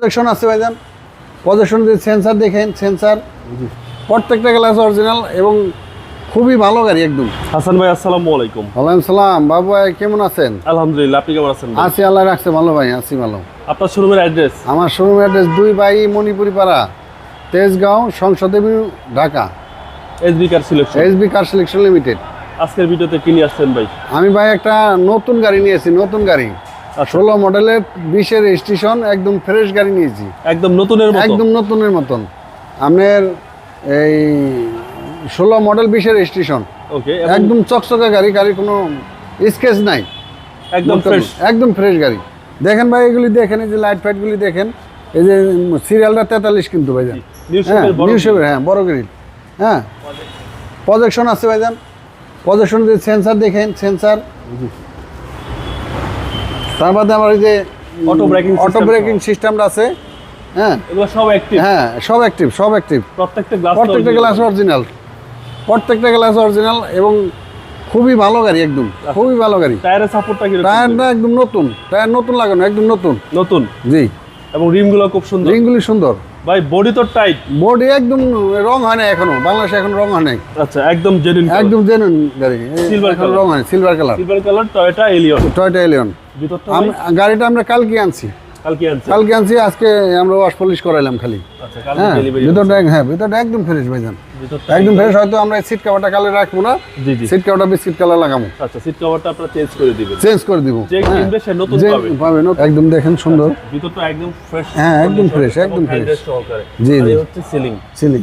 Projection আছে ভাইজান, projection যে সেন্সার দেখেন, সেন্সার প্রত্যেকটা গ্লাস অরিজিনাল এবং খুবই ভালো গাড়ি একদম। হাসান ভাই আসসালামু আলাইকুম। ওয়ালাইকুম সালাম। বাবু ভাই কেমন আছেন? আলহামদুলিল্লাহ, আপনি কেমন আছেন? আছি, আল্লাহ রাখছে ভালো ভাই, আছি ভালো। আপনার শোরুমের অ্যাড্রেস? আমার শোরুম অ্যাড্রেস 2 বাই মণিপুরি পাড়া, তেজগাঁও, সংসদ Avenue, Dhaka. SB car selection. SB car selection limited. আজকের ভিডিওতে কি নিয়ে আসছেন ভাই? আমি ভাই একটা নতুন গাড়ি নিয়েছি, নতুন গাড়ি 16 মডেলের 20 এর রেজিস্ট্রেশন, একদম ফ্রেশ গাড়ি নিয়েছি, একদম নতুনের মতো। একদম নতুনের মতন। আপনার এই 16 মডেল 20 এর রেজিস্ট্রেশন, ওকে, একদম চকচকে গাড়ি, গাড়ির কোনো স্কেচ নাই, একদম ফ্রেশ, একদম ফ্রেশ গাড়ি। দেখেন ভাই, এগুলি দেখেন, এই যে লাইট ফাইটগুলি দেখেন, এই যে সিরিয়ালটা 43 কিন্তু ভাইজান, নিউ শেপের, হ্যাঁ বড় গ্রিল, হ্যাঁ। প্রজেকশন আছে ভাইজান, প্রজেকশন যে সেন্সার দেখেন, সেন্সার। তার বাদে আমার এই যে অটো ব্রেকিং সিস্টেমটা আছে, হ্যাঁ এগুলো সব অ্যাক্টিভ। হ্যাঁ সব অ্যাক্টিভ, সব অ্যাক্টিভ। প্রত্যেকটা গ্লাস অরিজিনাল, প্রত্যেকটা গ্লাস অরিজিনাল এবং খুবই ভালো গাড়ি একদম, খুবই ভালো গাড়ি। টায়ারের সাপোর্টটা কি? টায়ারটা একদম নতুন, টায়ার নতুন লাগানো, একদম নতুন নতুন, জি। এবং রিমগুলো খুব সুন্দর, রিংগুলি সুন্দর ভাই। বডি তো টাইট, বডি একদম রং হয় না এখনো, বাংলাদেশে এখন রং হয় নাই। আচ্ছা, একদম জেনুইন, একদম জেনুইন গাড়ি, সিলভার কালার, রং হয়, silver colour, Toyota Allion. Toyota Allion. গাড়িটা আমরা কালকে আনছি, কালকে আনছি, আজকে আমরা ওয়াশ পলিশ করাইলাম খালি। আচ্ছা, হ্যাঁ ভিতরটা, হ্যাঁ ভিতরটা একদম ফ্রেশ ভাইজান, একদম ফ্রেশ। হয়তো আমরা সিট কভারটা কালার রাখবো না, জি জি, সিট কভারটা বিস্কিট কালার লাগাবো। আচ্ছা, সিট কভারটা আপনারা চেঞ্জ করে দিবেন, চেঞ্জ করে দিব, যে কিনবে সে নতুন পাবে, একদম দেখেন সুন্দর, ভিতরটা একদম ফ্রেশ, হ্যাঁ একদম ফ্রেশ, একদম ফ্রেশ সহকারে। জি জি, হচ্ছে সিলিং, সিলিং।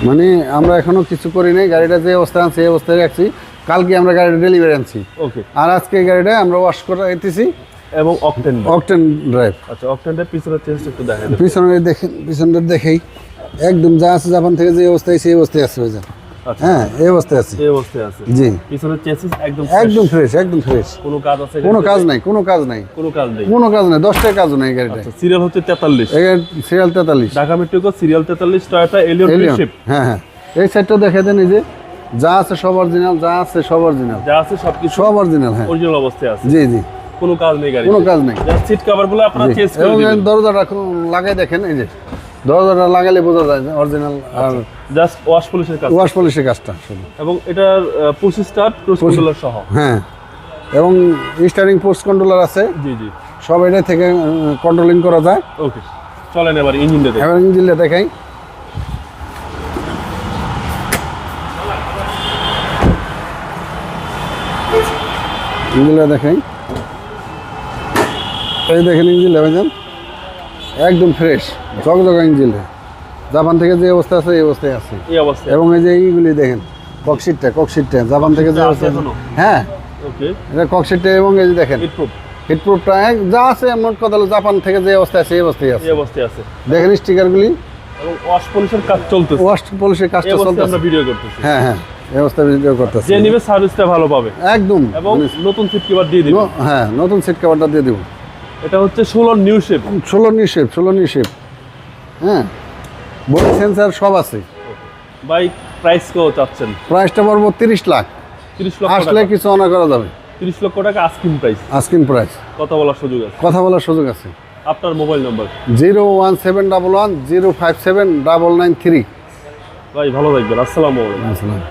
মানে আমরা এখনো কিছু করি নাই, গাড়িটা যে অবস্থায় আনছি এই অবস্থায় রাখছি। কালকে আমরা গাড়িটা ডেলিভারি আনছি, ওকে। আর আজকে এই গাড়িটা আমরা ওয়াশ করে দিতেছি, এবং অকটেন ড্রাইভ। আচ্ছা, অকটেনটা পিছনের চেঞ্জটা একটু দেখাই দেন। পিছনে দেখেন, পিছনটা দেখেই একদম যা আছে জাপান থেকে যে অবস্থায় সেই অবস্থায় আছে ভাইজান। হ্যাঁ এই অবস্থায় আছে, এই অবস্থায় আছে, জি। পিছনের চেঞ্জেস একদম ফ্রেশ, একদম ফ্রেশ। কোনো কাজ আছে? কোনো কাজ নাই, কোনো কাজ নাই, কোনো কাজ নেই, কোনো কাজ নাই, 10টার কাজও নাই গাড়িটা। সিরিয়াল হচ্ছে 43, serial 43, Dhaka metro serial 43, Toyota Allion শিপ। হ্যাঁ হ্যাঁ, এই সাইডটা দেখে দেন, এই যে যা আছে সব অরিজিনাল, যা আছে সব অরিজিনাল, যা আছে সবকিছু সব অরিজিনাল, হ্যাঁ অরিজিনাল অবস্থায় আছে, জি জি। কোনো কাজ নেই গাড়ি, কোনো কাজ নেই। জাস্ট সিট কভারগুলো আপনারা চেঞ্জ করে এবং দিবেন। দরজাটা লাগাই দেখেন, এই যে দরজাটা লাগালে বোঝা যায় অরিজিনাল। আর জাস্ট ওয়াশ পলিশের কাজ, ওয়াশ পলিশের কাজটা শুধু। এবং এটার পুশ স্টার্ট, ক্রুজ কন্ট্রোলার সহ, হ্যাঁ, এবং স্টারিং পুশ কন্ট্রোলার আছে, জি জি, সব এটা থেকে কন্ট্রোলিং করা যায়। ওকে, চলেন এবার ইঞ্জিনটা দেখেন। এবার ইঞ্জিনটা দেখাই, ইঞ্জিনটা দেখাই, এই দেখেন ইঞ্জিনটা ভাইজান, একদম ফ্রেশ ঝকঝকা ইঞ্জিন, জাপান থেকে যে অবস্থা আছে এই অবস্থায় আছে, এই অবস্থা। এবং এই যে এইগুলি দেখেন, ককশিটটা জাপান থেকে যে অবস্থা, হ্যাঁ ওকে, এটা ককশিটটা। এবং এই যে দেখেন হিটপ্রুফটা যা আছে, এমন কথা হলো জাপান থেকে যে অবস্থায় আছে এই অবস্থায় আছে, এই অবস্থায় আছে। দেখেন স্টিকারগুলি, এবং ওয়াশ পলিশের কাজ চলতেছে, ওয়াশ পলিশের কাজটা চলতেছে, আমরা ভিডিও করতেছি। হ্যাঁ হ্যাঁ, এই অবস্থায় ভিডিও করতেছি। যে নিবে সার্ভিসটা ভালো পাবে একদম, এবং নতুন সিট কভার দিয়ে দিবেন। হ্যাঁ নতুন সিট কভারটা দিয়ে দেব। এটা হচ্ছে 16 নিউ শেপ, 16 নিউ শেপ, হ্যাঁ বডি সেন্সার সব আছে। বাইক প্রাইস কত চাচ্ছেন? প্রাইসটা পড়বো 30 লাখ। 30 লক্ষ আসলে কিছু অনার করা যাবে। 30 লক্ষ টাকা আস্কিং প্রাইস, আস্কিং প্রাইস। কথা বলার সুযোগ আছে, কথা বলার সুযোগ আছে। আপনার মোবাইল নাম্বার? 01711 057 993। ভাই ভালো থাকবেন, আসসালামু আলাইকুম।